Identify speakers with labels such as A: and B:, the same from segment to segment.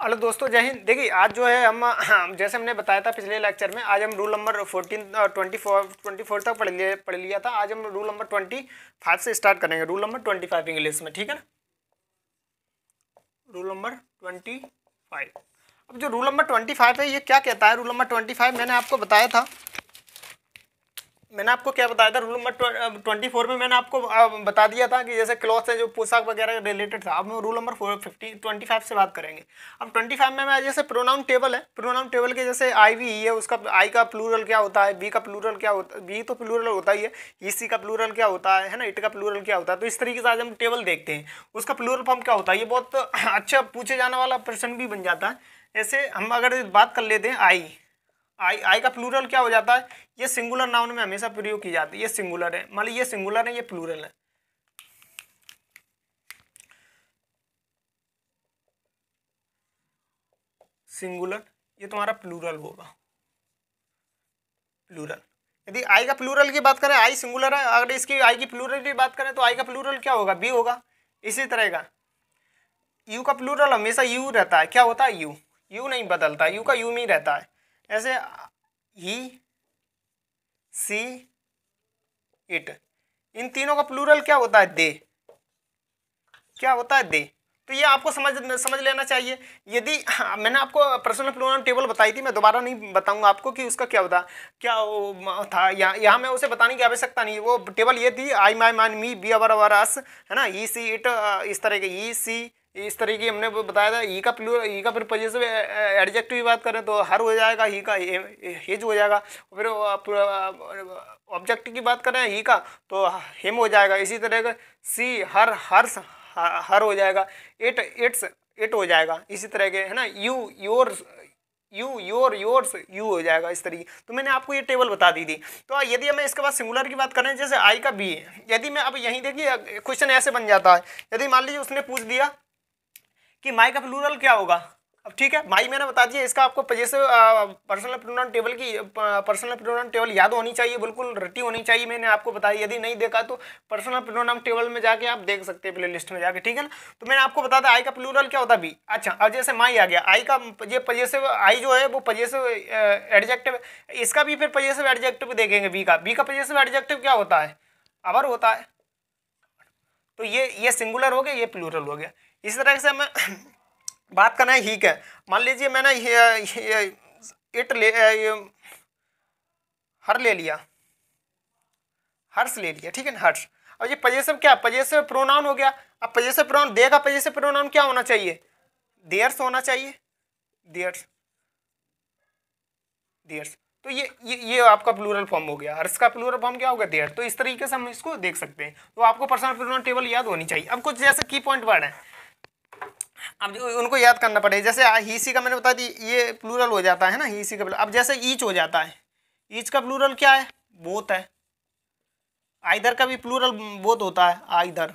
A: Hello दोस्तों, जय हिंद। देखिए आज जो है हम जैसे हमने बताया था पिछले लेक्चर में, आज हम रूल नंबर 24 तक पढ़ लिया था। आज हम रूल नंबर 25 से स्टार्ट करेंगे। रूल नंबर 25 इंग्लिश में, ठीक है ना। Rule number 25। अब जो रूल नंबर 25 है ये क्या कहता है। रूल नंबर 25 मैंने आपको बताया था। मैंने आपको क्या बताया था रूल नंबर 24 में। मैंने आपको बता दिया था कि जैसे क्लॉथ से जो पोशाक वगैरह रिलेटेड था। अब हम रूल नंबर 25 से बात करेंगे। अब 25 में मैं जैसे प्रोनाउन टेबल है, प्रोनाउन टेबल के जैसे आई वी है, उसका आई का प्लूरल क्या होता है, बी का प्लूरल क्या होता है, बी तो प्लूरल होता ही है, ई सी का प्लूरल क्या होता है ना, इट का प्लूरल क्या होता है। तो इस तरीके से आज हम टेबल देखते हैं, उसका प्लूरल फॉर्म क्या होता है। ये बहुत अच्छा पूछे जाने वाला प्रश्न भी बन जाता है। जैसे हम अगर बात कर लेते हैं आई का प्लूरल क्या हो जाता है। ये सिंगुलर नाउन में हमेशा प्रयोग की जाती है। ये सिंगुलर है, मान लीजिए ये सिंगुलर है, ये प्लूरल है। सिंगुलर ये तुम्हारा प्लूरल होगा, प्लूरल। यदि आई का प्लूरल की बात करें, आई सिंगुलर है, अगर इसकी आई की प्लूरल की बात करें तो आई का प्लूरल क्या होगा, बी होगा। इसी तरह का यू का प्लूरल हमेशा यू रहता है। क्या होता है, यू। यू नहीं बदलता, यू का यू में ही रहता है। ऐसे ही, सी, इट, इन तीनों का प्लूरल क्या होता है, दे। क्या होता है, दे। तो ये आपको समझ लेना चाहिए। यदि मैंने आपको पर्सनल प्रोनाउन टेबल बताई थी, मैं दोबारा नहीं बताऊंगा आपको कि उसका क्या होता, क्या वो था। यहाँ मैं उसे बताने की आवश्यकता नहीं है। वो टेबल ये थी, आई माई मान मी, बी अवर अवर अस, है ना, ई सी इट, इस तरह के ई सी, इस तरीके हमने वो बताया था। ई का प्लूरल, ई का फिर पॉजिटिव एडजेक्टिव की बात करें तो हर हो जाएगा, ही का हेज हो जाएगा। फिर ऑब्जेक्ट की बात करें ही का तो हिम हो जाएगा। इसी तरह का सी हर, हर्ष हर हो जाएगा। इट्स इट हो जाएगा। इसी तरह के, है ना, you yours, you your yours you हो जाएगा। इस तरीके तो मैंने आपको ये टेबल बता दी थी। तो यदि हमें इसके बाद सिंगुलर की बात करें, जैसे आई का बी है, यदि मैं अब यहीं देखिए क्वेश्चन ऐसे बन जाता है। यदि मान लीजिए उसने पूछ दिया कि माई का प्लूरल क्या होगा। अब ठीक है, माई मैंने बता दिया। इसका आपको पजेसिव पर्सनल प्रोनाउन टेबल की पर्सनल प्रोनाउन टेबल याद होनी चाहिए, बिल्कुल रटी होनी चाहिए। मैंने आपको बताया, यदि नहीं देखा तो पर्सनल प्रोनाउन टेबल में जाके आप देख सकते हैं, प्ले लिस्ट में जाके, ठीक है ना। तो मैंने आपको बता दिया आई का प्लूरल क्या होता है, बी। अच्छा, अब जैसे माई आ गया, आई का ये पजेसिव, आई जो है वो पजेसिव एडजेक्टिव। इसका भी फिर पजेसिव एडजेक्टिव देखेंगे। बी का पजेसिव एडजेक्टिव क्या होता है, अवर होता है। तो ये सिंगुलर हो गया, ये प्लूरल हो गया। इस तरह से मैं बात करना है ही का। मान लीजिए मैंने इट ले हर ले लिया, हर्ष ले लिया, ठीक है ना, हर्ष। और ये पजेसिव क्या, पजेसिव प्रोनाउन हो गया। अब पजेसिव प्रोनाउन, देगा पजेसिव प्रोनाउन क्या होना चाहिए, देयर्स होना चाहिए, देयर्स, देयर्स। तो ये आपका प्लूरल फॉर्म हो गया। हर्ष का प्लूरल फॉर्म क्या होगा, देयर। तो इस तरीके से हम इसको देख सकते हैं। तो आपको पर्सनल प्रोनाउन टेबल याद होनी चाहिए। अब कुछ जैसे की पॉइंट वर्ड है, अब उनको याद करना पड़ेगा। जैसे ही सी का मैंने बता दी, ये प्लूरल हो जाता है ना, ही सी का। अब जैसे ईच हो जाता है, ईच का प्लूरल क्या है, बोथ है। आइदर का भी प्लूरल बोथ होता है, आइदर।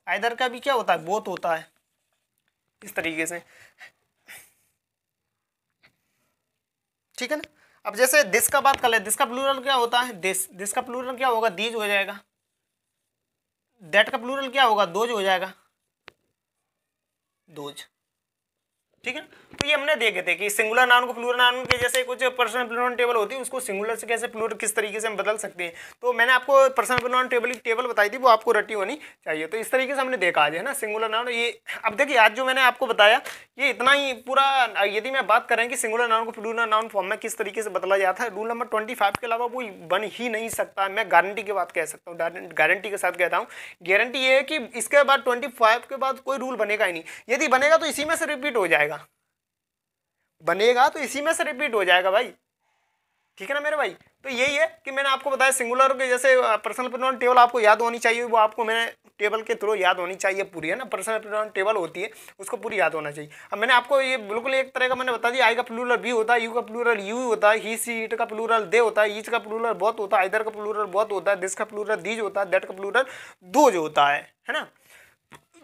A: आइदर का भी क्या होता है, बोथ होता है। इस तरीके से, ठीक है ना। अब जैसे दिस का बात कर ले, दिस का प्लूरल क्या होता है, दिस। दिस का प्लूरल क्या होगा, दीज हो जाएगा। दैट का प्लूरल क्या होगा, दोज हो जाएगा, दोज, ठीक है। तो ये हमने देखे थे कि सिंगुलर नाउन को प्लूरल नाउन के जैसे कुछ पर्सनल प्रोनाउन टेबल होती है, उसको सिंगुलर से कैसे प्लूरल किस तरीके से हम बदल सकते हैं। तो मैंने आपको पर्सनल प्रोनाउन टेबल की टेबल बताई थी, वो आपको रटी होनी चाहिए। तो इस तरीके से हमने देखा आज, है ना, सिंगुलर नाउन। ये अब देखिए आज जो मैंने आपको बताया ये इतना ही पूरा। यदि मैं बात करें कि सिंगुलर नाउन को प्लूरल नाउन फॉर्म में किस तरीके से बदला जाता है, रूल नंबर 25 के अलावा वो बन ही नहीं सकता। मैं गारंटी के बात कह सकता हूँ, गारंटी के साथ कहता हूँ। गारंटी ये है कि इसके बाद 25 के बाद कोई रूल बनेगा ही नहीं। यदि बनेगा तो इसी में से रिपीट हो जाएगा, बनेगा तो इसी में से रिपीट हो जाएगा भाई, ठीक है ना मेरे भाई। तो यही है कि मैंने आपको बताया सिंगुलर के जैसे पर्सनल प्रोनाउन टेबल आपको याद होनी चाहिए, वो आपको मैंने टेबल के थ्रू याद होनी चाहिए पूरी, है ना। पर्सनल प्रोनाउन टेबल होती है, उसको पूरी याद होना चाहिए। अब मैंने आपको ये बिल्कुल एक तरह का मैंने बता दिया, आई का प्लूरल बी होता है, यू का प्लूरल यू होता है, ही सी इट का प्लूरल दे होता है, ईच का प्लूरल बहुत होता है, आइदर का प्लूरल बहुत होता है, दिस का प्लूरल दीज होता है, दैट का प्लूरल दोज होता है ना।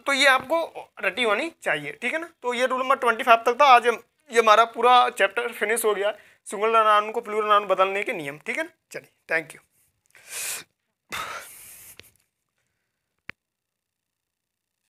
A: तो ये आपको रटी होनी चाहिए, ठीक है ना। तो ये रूल नंबर 25 तक था। आज ये हमारा पूरा चैप्टर फिनिश हो गया, सिंगुलर नाउन को प्लूरल नाउन बदलने के नियम, ठीक है ना। चलिए, थैंक यू।